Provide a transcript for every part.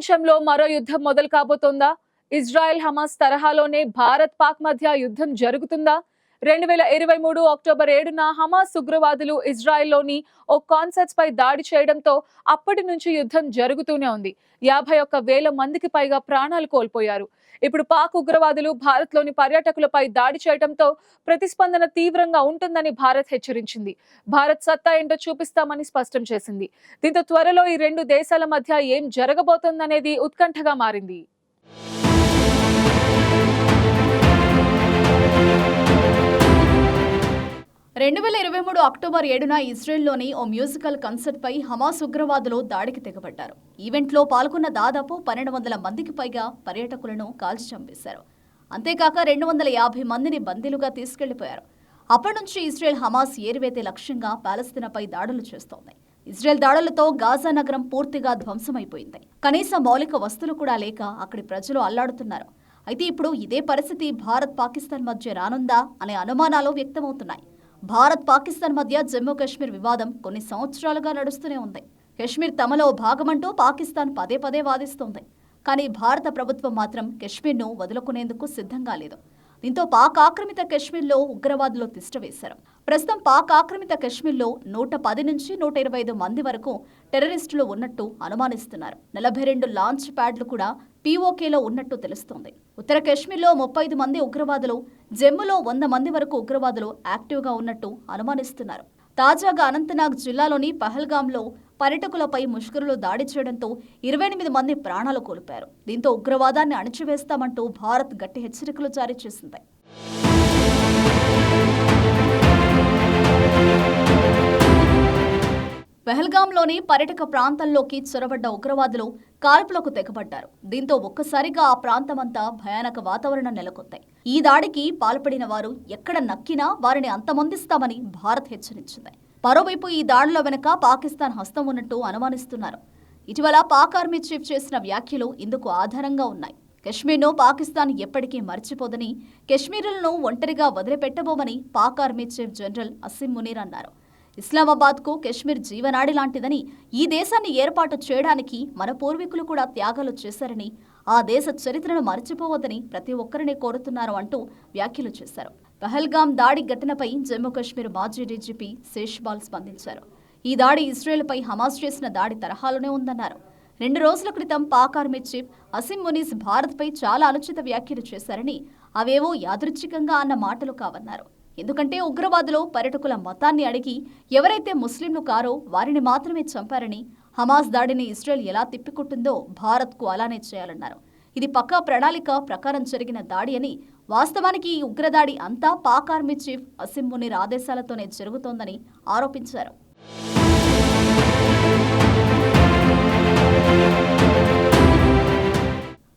ప్రపంచంలో మరో యుద్ధం మొదలు కాబోతోందా? ఇజ్రాయెల్ హమాస్ తరహాలోనే భారత్ పాక్ మధ్య యుద్ధం జరుగుతుందా? 2023 అక్టోబర్ 7న హమాస్ ఉగ్రవాదులు ఇజ్రాయెల్లోని ఓ కాన్సర్ట్స్ పై దాడి చేయడంతో అప్పటి నుంచి యుద్ధం జరుగుతూనే ఉంది. 51,000 మందికి పైగా ప్రాణాలు కోల్పోయారు. ఇప్పుడు పాక్ ఉగ్రవాదులు భారత్లోని పర్యాటకులపై దాడి చేయడంతో ప్రతిస్పందన తీవ్రంగా ఉంటుందని భారత్ హెచ్చరించింది. భారత్ సత్తా ఏంటో చూపిస్తామని స్పష్టం చేసింది. దీంతో త్వరలో ఈ రెండు దేశాల మధ్య ఏం జరగబోతోందనేది ఉత్కంఠగా మారింది. 2023 అక్టోబర్ 7న ఇజ్రాయెల్లోని ఓ మ్యూజికల్ కన్సర్ట్పై హమాస్ ఉగ్రవాదులు దాడికి తెగబడ్డారు. ఈవెంట్లో పాల్గొన్న దాదాపు 1200 మందికి పైగా పర్యాటకులను కాల్చి చంపేశారు. అంతేకాక 250 మందిని బందీలుగా తీసుకెళ్లిపోయారు. అప్పటి నుంచి ఇజ్రాయెల్ హమాస్ ఏరివేతే లక్ష్యంగా పాలస్తీనాపై దాడులు చేస్తోంది. ఇజ్రాయెల్ దాడులతో గాజా నగరం పూర్తిగా ధ్వంసమైపోయింది. కనీస మౌలిక వస్తువులు కూడా లేక అక్కడి ప్రజలు అల్లాడుతున్నారు. అయితే ఇప్పుడు ఇదే పరిస్థితి భారత్ పాకిస్తాన్ మధ్య రానుందా అనే అనుమానాలు వ్యక్తమవుతున్నాయి. భారత్ పాకిస్తాన్ మధ్య జమ్మూ కాశ్మీర్ వివాదం కొన్ని సంవత్సరాలుగా నడుస్తూనే ఉంది. కశ్మీర్ తమలో భాగమంటూ పాకిస్తాన్ పదే పదే వాదిస్తోంది. కానీ భారత ప్రభుత్వం మాత్రం కశ్మీర్ను వదులుకునేందుకు సిద్ధంగా లేదు. దీంతో పాక్ ఆక్రమిత కశ్మీర్లో ఉగ్రవాదులు తిష్టవేశారు. ప్రస్తుతం పాక్ ఆక్రమిత కశ్మీర్లో 110 నుంచి 125 మంది వరకు టెర్రరిస్టులు ఉన్నట్టు అనుమానిస్తున్నారు. 42 లాంచ్ ప్యాడ్లు కూడా పీఓకేలో ఉన్నట్టు తెలుస్తోంది. ఉత్తర కశ్మీర్లో 35 మంది ఉగ్రవాదులు, జమ్మూలో 100 మంది వరకు ఉగ్రవాదులు యాక్టివ్గా ఉన్నట్టు అనుమానిస్తున్నారు. తాజాగా అనంతనాగ్ జిల్లాలోని పహల్గాంలో పర్యాటకులపై ముష్కరులు దాడి చేయడంతో 28 మంది ప్రాణాలు కోల్పోయారు. దీంతో ఉగ్రవాదాన్ని అణిచివేస్తామంటూ భారత్ గట్టి హెచ్చరికలు జారీ చేసింది. పహల్గాంలోని పర్యాటక ప్రాంతంలోకి చొరబడ్డ ఉగ్రవాదులు కాల్పులకు తెగబడ్డారు. దీంతో ఒక్కసారిగా ఆ ప్రాంతమంతా భయానక వాతావరణం నెలకొంది. ఈ దాడికి పాల్పడిన వారు ఎక్కడ నక్కినా వారిని అంతమొందిస్తామని భారత్ హెచ్చరించింది. మరోవైపు ఈ దాడుల వెనుక పాకిస్తాన్ హస్తం ఉన్నట్టు అనుమానిస్తున్నారు. ఇటీవల పాక్ ఆర్మీ చీఫ్ చేసిన వ్యాఖ్యలు ఇందుకు ఆధారంగా ఉన్నాయి. కశ్మీర్ను పాకిస్తాన్ ఎప్పటికీ మర్చిపోదని, కశ్మీరులను ఒంటరిగా వదిలిపెట్టబోమని Pak army chief general Asim Munir అన్నారు. ఇస్లామాబాద్కు కశ్మీర్ జీవనాడి లాంటిదని, ఈ దేశాన్ని ఏర్పాటు చేయడానికి మన పూర్వీకులు కూడా త్యాగాలు చేశారని, ఆ దేశ చరిత్రను మర్చిపోవద్దని ప్రతి ఒక్కరిని కోరుతున్నారు అంటూ వ్యాఖ్యలు చేశారు. పహల్గాం దాడి ఘటనపై జమ్మూ కాశ్మీర్ మాజీ డీజీపీ శేష్బాల్ స్పందించారు. ఈ దాడి ఇజ్రాయెల్పై హమాస్ చేసిన దాడి తరహాలోనే ఉందన్నారు. 2 రోజుల క్రితం పాక్ ఆర్మీ చీఫ్ అసిమ్ మునీర్ భారత్పై చాలా అనుచిత వ్యాఖ్యలు చేశారని, అవేవో యాదృచ్ఛికంగా అన్న మాటలు కావన్నారు. ఎందుకంటే ఉగ్రవాదులు పర్యాటకుల మతాన్ని అడిగి ఎవరైతే ముస్లింలు కారో వారిని మాత్రమే చంపారని, హమాస్ దాడిని ఇజ్రాయెల్ ఎలా తిప్పికొట్టిందో భారత్కు అలానే చేయాలన్నారు. ఇది పక్కా ప్రణాళిక ప్రకారం జరిగిన దాడి అని, వాస్తవానికి ఈ ఉగ్రదాడి అంతా పాక్ ఆర్మీ చీఫ్ అసిమ్ మునీర్ ఆదేశాలతోనే జరుగుతోందని ఆరోపించారు.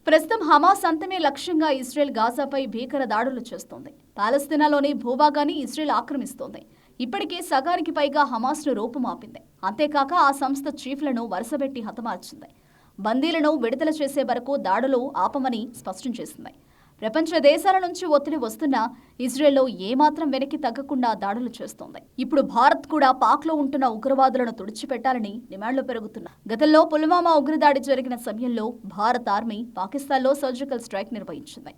ప్రస్తుతం హమాస్ అంతమే లక్ష్యంగా ఇజ్రాయెల్ గాజాపై భీకర దాడులు చేస్తోంది. పాలస్తీనాలోని భూభాగాన్ని ఇజ్రాయెల్ ఆక్రమిస్తోంది. ఇప్పటికే సగానికి పైగా హమాస్ను రూపుమాపింది. అంతేకాక ఆ సంస్థ చీఫ్లను వరుసబెట్టి హతమార్చింది. బందీలను విడుదల చేసే వరకు దాడులు ఆపమని స్పష్టం చేసింది. ప్రపంచ దేశాల నుంచి ఒత్తిడి వస్తున్నా ఇజ్రాయెల్లో ఏమాత్రం వెనక్కి తగ్గకుండా దాడులు చేస్తోంది. ఇప్పుడు భారత్ కూడా పాక్లో ఉంటున్న ఉగ్రవాదులను తుడిచిపెట్టాలని డిమాండ్లు పెరుగుతున్నాయి. గతంలో పుల్వామా ఉగ్రదాడి జరిగిన సమయంలో భారత్ ఆర్మీ పాకిస్తాన్లో సర్జికల్ స్ట్రైక్ నిర్వహించింది.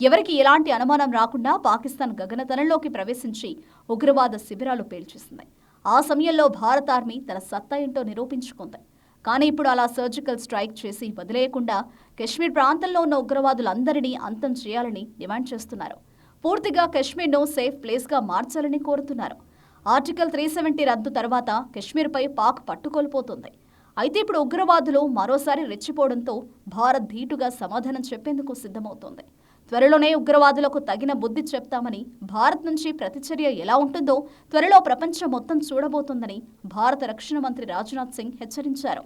ఎవరికి ఎలాంటి అనుమానం రాకుండా పాకిస్తాన్ గగనతలంలోకి ప్రవేశించి ఉగ్రవాద శిబిరాలు పేల్చేసింది. ఆ సమయంలో భారత ఆర్మీ తన సత్తా ఏంటో నిరూపించుకుంది. కానీ ఇప్పుడు అలా సర్జికల్ స్ట్రైక్ చేసి వదిలేయకుండా కశ్మీర్ ప్రాంతంలో ఉన్న ఉగ్రవాదులందరినీ అంతం చేయాలని డిమాండ్ చేస్తున్నారు. పూర్తిగా కశ్మీర్ను సేఫ్ ప్లేస్గా మార్చాలని కోరుతున్నారు. ఆర్టికల్ 370 రద్దు తర్వాత కశ్మీర్పై పాక్ పట్టుకోల్పోతుంది. అయితే ఇప్పుడు ఉగ్రవాదులు మరోసారి రెచ్చిపోవడంతో భారత్ ధీటుగా సమాధానం చెప్పేందుకు సిద్ధమవుతోంది. త్వరలోనే ఉగ్రవాదులకు తగిన బుద్ధి చెప్తామని, భారత్ నుంచి ప్రతిచర్య ఎలా ఉంటుందో త్వరలో ప్రపంచం మొత్తం చూడబోతోందని భారత రక్షణ మంత్రి రాజ్నాథ్ సింగ్ హెచ్చరించారు.